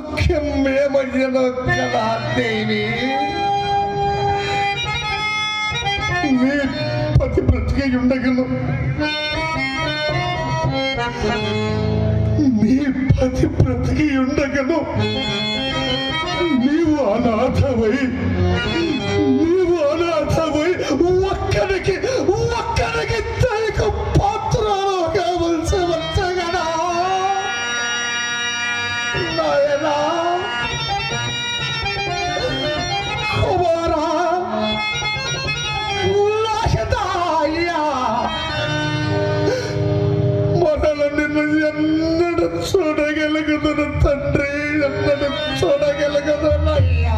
దుఃఖం ఏమయ్యనో కదా దేవి. నీ పతి బ్రతికి ఉండగను, నీ పతి బ్రతికి ఉండగను. నీవు అనాథవై ఒక్కడికి దయకు పాత్రలో కావలసి వచ్చగనా నాయనా. కుమారా నాశదాయ్యా, మొదల నిన్ను ఎన్నడూ చూడగలుగుతాను తండ్రి, ఎన్నడూ చూడగలుగుతానయ్యా.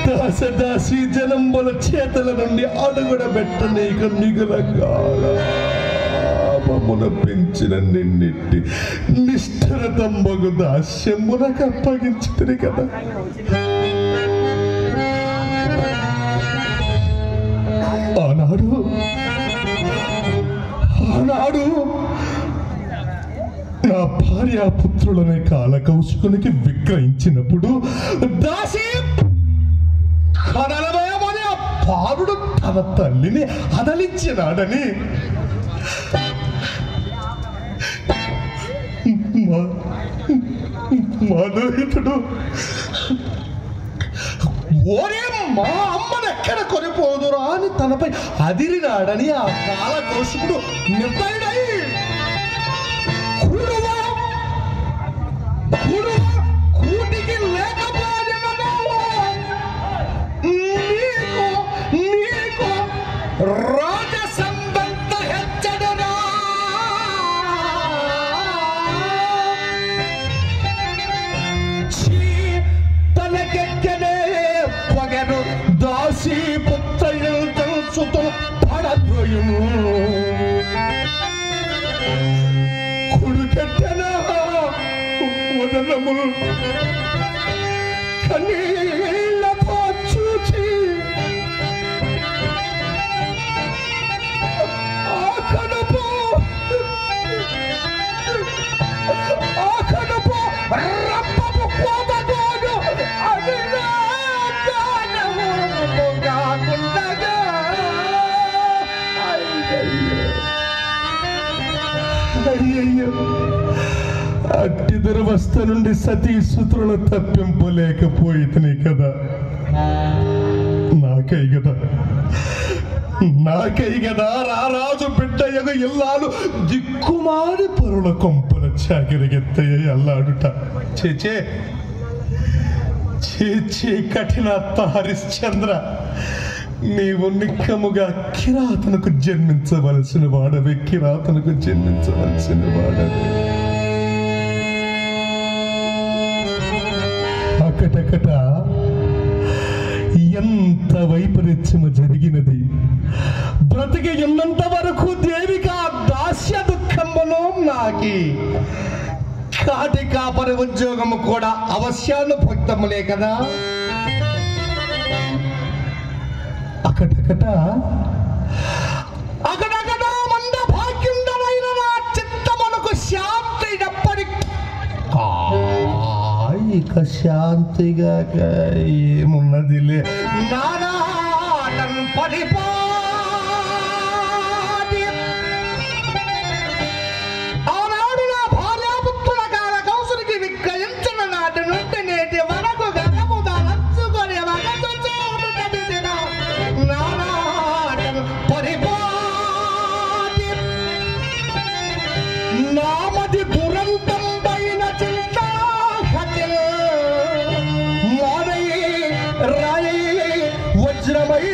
దాసదాసి జనంబుల చేతుల నుండి అడుగుడబెట్ట నీకు మిగులంగా మమ్మను పెంచిన నిన్నిట్టి నిష్ఠురతంబగు దాస్యమునకు అప్పగించుతుంది కదా. ఆనాడు నా భార్యాపుత్రులని కాలకౌశికునికి విక్రయించినప్పుడు దాసి కదలమని ఆ పారుడు తన తల్లిని అదలించినాడని మనోహితుడు ఓరే మా అమ్మను ఎక్కడ కొనిపోదురా అని తనపై అదిరినాడని ఆ కాలకౌశికుడు నిర్దయుడై కూటికి లేకపోయినను నీకు రాజ సంబంధ హెచ్చడరా. తనకెక్కనే పగను దాసి పుత్రయులు తెలుసుతో పడద్రోయును కుడుకెట్టనా వదనము కన్నీళ్ళతో చూచి ఆ కడుపు రప్పపు కోతతోను అది కాకుండగా అయ్యయ్యో అట్టి దురవస్థ నుండి సతీసుతులను తప్పింపలేకపోయితని కదా. నాకై కదా రారాజు బిడ్డయ్యకు ఇల్లాలు దిక్కుమారి పరుల కొంపల చాకిరిగెత్తయ్య అల్లాడుట. చే కఠినాత్మ హరిశ్చంద్ర, నీవు నిక్కముగా కిరాతనకు జన్మించవలసిన వాడవే, కిరాతనకు జన్మించవలసిన వాడవే. అకటకట ఎంత వైపరీత్యము జరిగినది. బ్రతికి ఉన్నంత వరకు దేవిక దాస్య దుఃఖమును నాకి కాటి కాపరి ఉద్యోగము కూడా అవశ్యానుభక్తములే కదా. అకటకట మంద భాగ్యుండనైన నా చిత్తమునకు శాంతి ఎప్పటికీ ఇక శాంతిగా ఏమున్నదిలే. నానాటం పరిపాటి ఆనాడు నా భార్యాపుత్రుల కాలకౌశికునికి విక్రయించిన నాటి నుండి నేటి వరకు గతము దాచుకొని నానాటం పరిపాటి నామది దురంతం పైన చింత వజ్రమై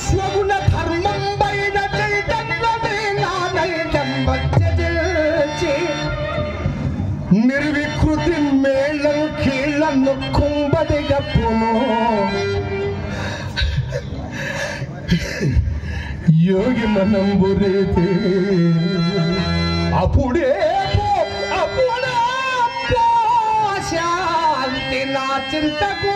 స్వగుణ ధర్మం పైన నిర్వికృతి మేళం కీళ్లను కుంబడిగప్పును యోగి మనం బురేతే అప్పుడే శాంతి నా చింతకు